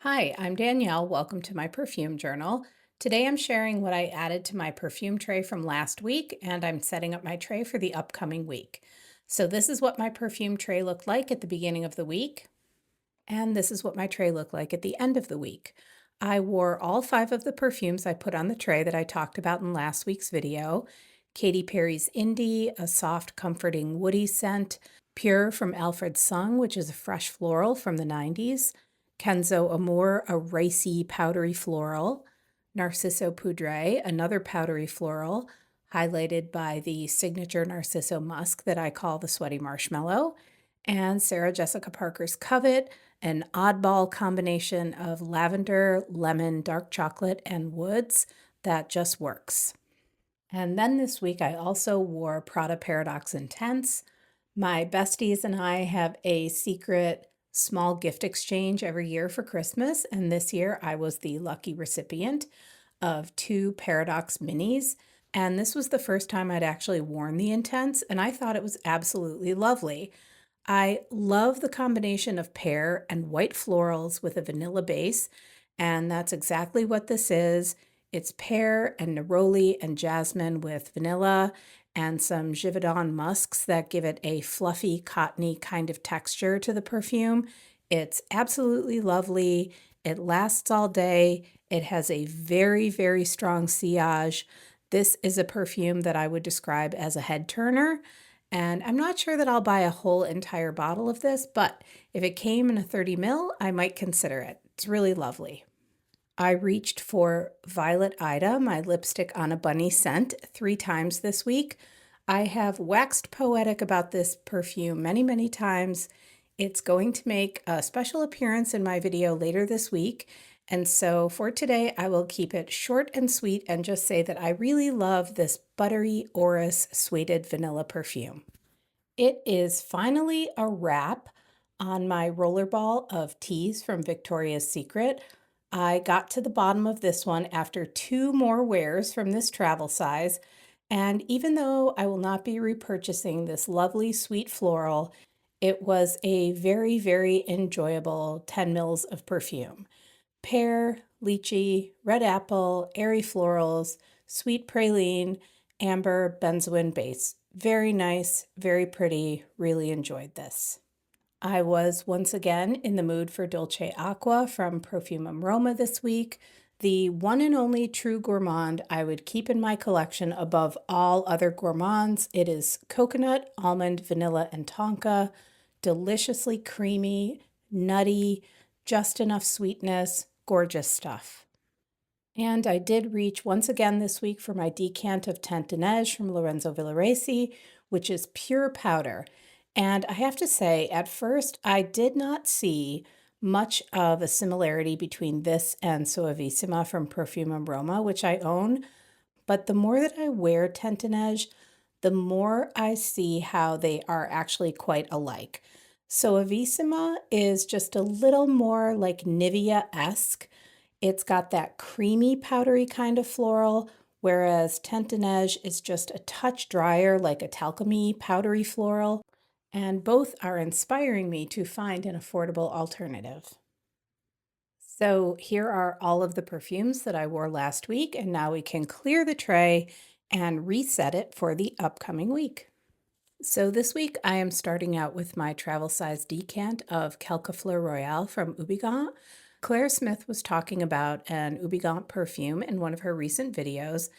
Hi, I'm Danielle. Welcome to my perfume journal. Today I'm sharing what I added to my perfume tray from last week, and I'm setting up my tray for the upcoming week. So, this is what my perfume tray looked like at the beginning of the week, and this is what my tray looked like at the end of the week. I wore all five of the perfumes I put on the tray that I talked about in last week's video. Katy Perry's Indie, a soft, comforting, woody scent. Pure from Alfred Sung, which is a fresh floral from the 90s. Kenzo Amour, a ricey, powdery floral. Narciso Poudre, another powdery floral, highlighted by the signature Narciso musk that I call the sweaty marshmallow. And Sarah Jessica Parker's Covet, an oddball combination of lavender, lemon, dark chocolate, and woods that just works. And then this week I also wore Prada Paradoxe Intense. My besties and I have a secret small gift exchange every year for Christmas, and this year I was the lucky recipient of two Paradoxe minis. And this was the first time I'd actually worn the Intense, and I thought it was absolutely lovely. I love the combination of pear and white florals with a vanilla base, and that's exactly what this is. It's pear and neroli and jasmine with vanilla and some Givaudan musks that give it a fluffy, cottony kind of texture to the perfume. It's absolutely lovely. It lasts all day. It has a very, very strong sillage. This is a perfume that I would describe as a head turner. And I'm not sure that I'll buy a whole entire bottle of this, but if it came in a 30 ml, I might consider it. It's really lovely. I reached for Violet Ida, my lipstick on a bunny scent, 3 times this week. I have waxed poetic about this perfume many, many times. It's going to make a special appearance in my video later this week. And so for today, I will keep it short and sweet and just say that I really love this buttery orris suede vanilla perfume. It is finally a wrap on my rollerball of Tease from Victoria's Secret. I got to the bottom of this one after 2 more wears from this travel size, and even though I will not be repurchasing this lovely sweet floral, it was a very, very enjoyable 10 mils of perfume. Pear, lychee, red apple, airy florals, sweet praline, amber, benzoin base. Very nice, very pretty, really enjoyed this. I was once again in the mood for Dolce Acqua from Profumum Roma this week, the one and only true gourmand I would keep in my collection above all other gourmands. It is coconut, almond, vanilla, and tonka, deliciously creamy, nutty, just enough sweetness, gorgeous stuff. And I did reach once again this week for my decant of Teint Neige from Lorenzo Villoresi, which is pure powder. And I have to say, at first, I did not see much of a similarity between this and Suavissima from Perfume Roma, which I own. But the more that I wear Teint Neige, the more I see how they are actually quite alike. Suavissima is just a little more like Nivea-esque. It's got that creamy, powdery kind of floral, whereas Teint Neige is just a touch drier, like a talcum-y powdery floral, and both are inspiring me to find an affordable alternative. So here are all of the perfumes that I wore last week, and now we can clear the tray and reset it for the upcoming week. So this week I am starting out with my travel size decant of Quelques Fleurs Royale from Houbigant. Claire Smith was talking about an Houbigant perfume in one of her recent videos,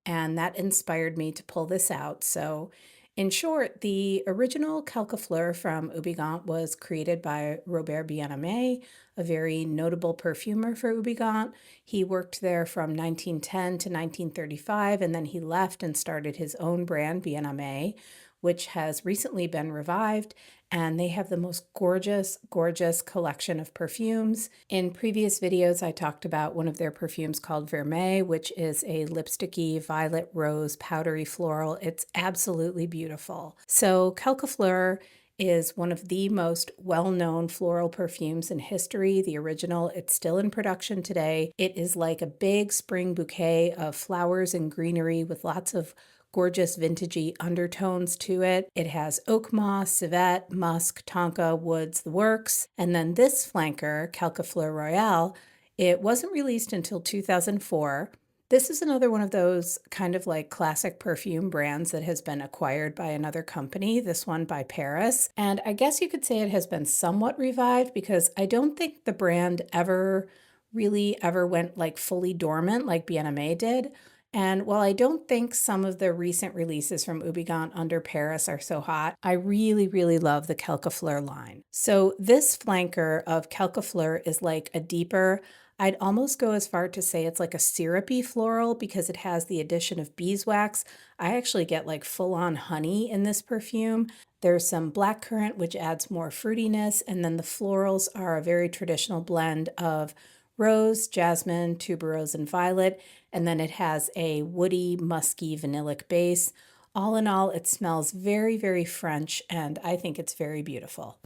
and that inspired me to pull this out. So in short, the original Quelques Fleurs from Houbigant was created by Robert Bien-Aimé, a very notable perfumer for Houbigant. He worked there from 1910 to 1935, and then he left and started his own brand, Bien-Aimé, which has recently been revived, and they have the most gorgeous, gorgeous collection of perfumes. In previous videos, I talked about one of their perfumes called Vermeil, which is a lipsticky violet rose powdery floral. It's absolutely beautiful. So Quelques Fleurs is one of the most well-known floral perfumes in history. The original, it's still in production today. It is like a big spring bouquet of flowers and greenery with lots of gorgeous vintagey undertones to it. It has oak moss, civet, musk, tonka, woods, the works. And then this flanker, Quelques Fleurs Royale, it wasn't released until 2004. This is another one of those kind of like classic perfume brands that has been acquired by another company, this one by Paris. And I guess you could say it has been somewhat revived because I don't think the brand ever went like fully dormant like BNMA did. And while I don't think some of the recent releases from Houbigant under Paris are so hot, I really, really love the Quelques Fleurs line. So this flanker of Quelques Fleurs is like a deeper, I'd almost go as far to say it's like a syrupy floral because it has the addition of beeswax. I actually get like full-on honey in this perfume. There's some blackcurrant, which adds more fruitiness, and then the florals are a very traditional blend of rose, jasmine, tuberose, and violet, and then it has a woody, musky, vanillic base. All in all, it smells very, very French, and I think it's very beautiful.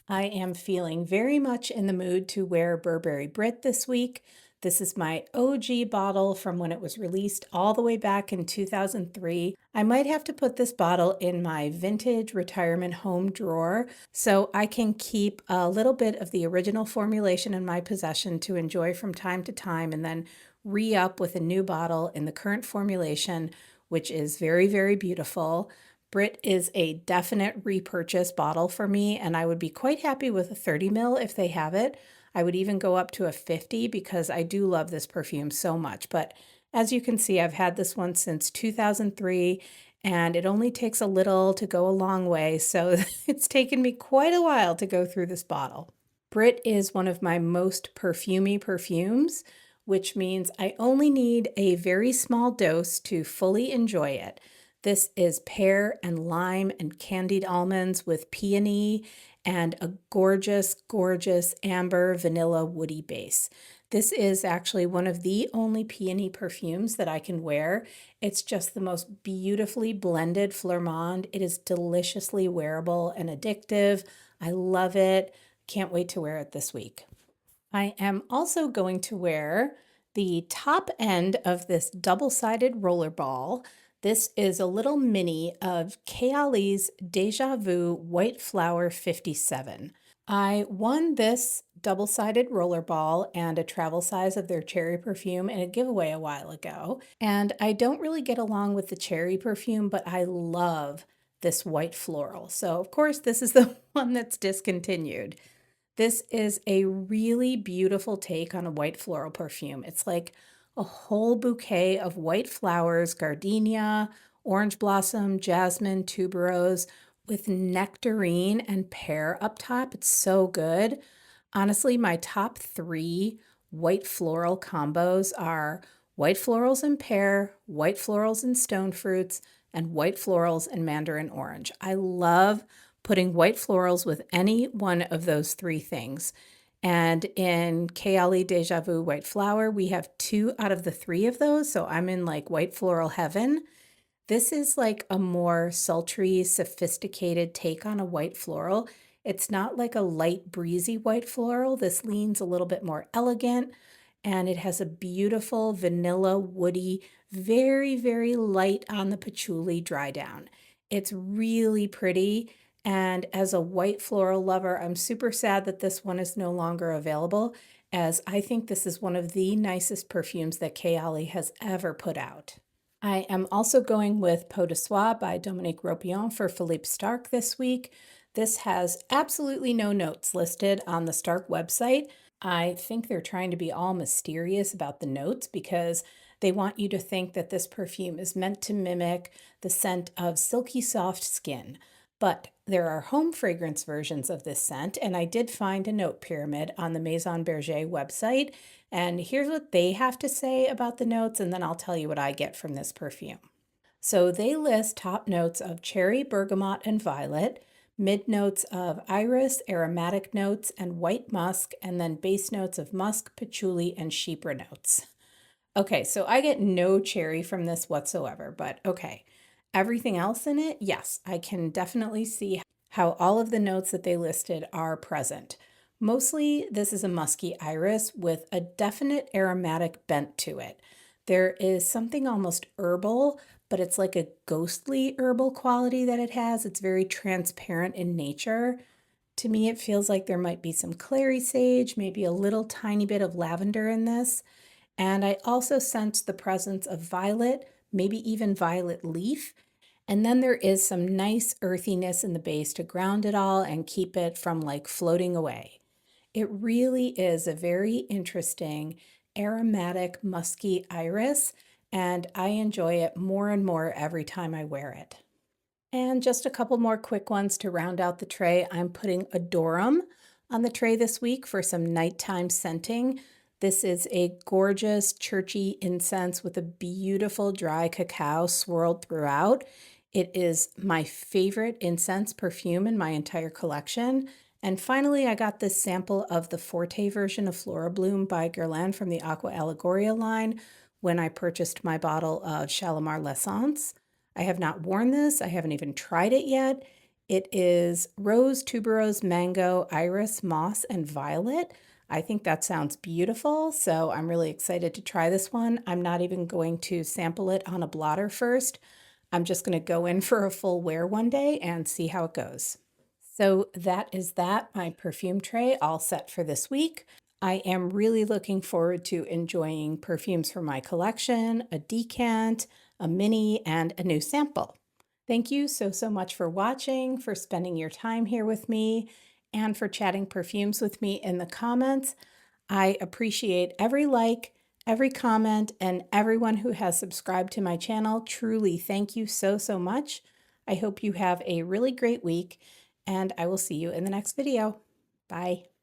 I am feeling very much in the mood to wear Burberry Brit this week. This is my OG bottle from when it was released all the way back in 2003. I might have to put this bottle in my vintage retirement home drawer so I can keep a little bit of the original formulation in my possession to enjoy from time to time and then re-up with a new bottle in the current formulation, which is very, very beautiful. Brit is a definite repurchase bottle for me, and I would be quite happy with a 30 ml if they have it. I would even go up to a 50 because I do love this perfume so much. But as you can see, I've had this one since 2003, and it only takes a little to go a long way, so it's taken me quite a while to go through this bottle. Brit is one of my most perfumey perfumes, which means I only need a very small dose to fully enjoy it. This is pear and lime and candied almonds with peony and a gorgeous, gorgeous amber vanilla woody base. This is actually one of the only peony perfumes that I can wear. It's just the most beautifully blended Flormand. It is deliciously wearable and addictive. I love it. Can't wait to wear it this week. I am also going to wear the top end of this double-sided roller ball. This is a little mini of Kayali's Deja Vu White Flower 57. I won this double-sided roller ball and a travel size of their cherry perfume in a giveaway a while ago. And I don't really get along with the cherry perfume, but I love this white floral. So of course, this is the one that's discontinued. This is a really beautiful take on a white floral perfume. It's like a whole bouquet of white flowers, gardenia, orange blossom, jasmine, tuberose, with nectarine and pear up top. It's so good. Honestly, my top 3 white floral combos are white florals and pear, white florals and stone fruits, and white florals and mandarin orange. I love putting white florals with any one of those 3 things. And in Kayali Deja Vu White Flower, we have 2 out of the 3 of those, so I'm in like white floral heaven. This is like a more sultry, sophisticated take on a white floral. It's not like a light, breezy white floral. This leans a little bit more elegant, and it has a beautiful vanilla, woody, very, very light on the patchouli dry down. It's really pretty. And as a white floral lover, I'm super sad that this one is no longer available, as I think this is one of the nicest perfumes that Kayali has ever put out. I am also going with Peau de Soie by Dominique Ropion for Philippe Starck this week. This has absolutely no notes listed on the Starck website. I think they're trying to be all mysterious about the notes because they want you to think that this perfume is meant to mimic the scent of silky soft skin. But there are home fragrance versions of this scent, and I did find a note pyramid on the Maison Berger website. And here's what they have to say about the notes, and then I'll tell you what I get from this perfume. So they list top notes of cherry, bergamot, and violet, mid notes of iris, aromatic notes, and white musk, and then base notes of musk, patchouli, and chypre notes. Okay, so I get no cherry from this whatsoever, but okay. Everything else in it, yes, I can definitely see how all of the notes that they listed are present. Mostly, this is a musky iris with a definite aromatic bent to it. There is something almost herbal, but it's like a ghostly herbal quality that it has. It's very transparent in nature. To me, it feels like there might be some clary sage, maybe a little tiny bit of lavender in this. And I also sense the presence of violet, maybe even violet leaf. And then there is some nice earthiness in the base to ground it all and keep it from like floating away. It really is a very interesting aromatic musky iris, and I enjoy it more and more every time I wear it. And just a couple more quick ones to round out the tray. I'm putting Adorem on the tray this week for some nighttime scenting. This is a gorgeous churchy incense with a beautiful dry cacao swirled throughout. It is my favorite incense perfume in my entire collection. And finally, I got this sample of the Forte version of Florabloom by Guerlain from the Acqua Allegoria line when I purchased my bottle of Shalimar L'Essence. I have not worn this. I haven't even tried it yet. It is rose, tuberose, mango, iris, moss, and violet. I think that sounds beautiful, so I'm really excited to try this one. I'm not even going to sample it on a blotter first. I'm just going to go in for a full wear one day and see how it goes. So that is that, my perfume tray all set for this week. I am really looking forward to enjoying perfumes from my collection, a decant, a mini, and a new sample. Thank you so much for watching, for spending your time here with me, and for chatting perfumes with me in the comments. I appreciate every like, every comment, and everyone who has subscribed to my channel. Truly, thank you so much. I hope you have a really great week, and I will see you in the next video. Bye.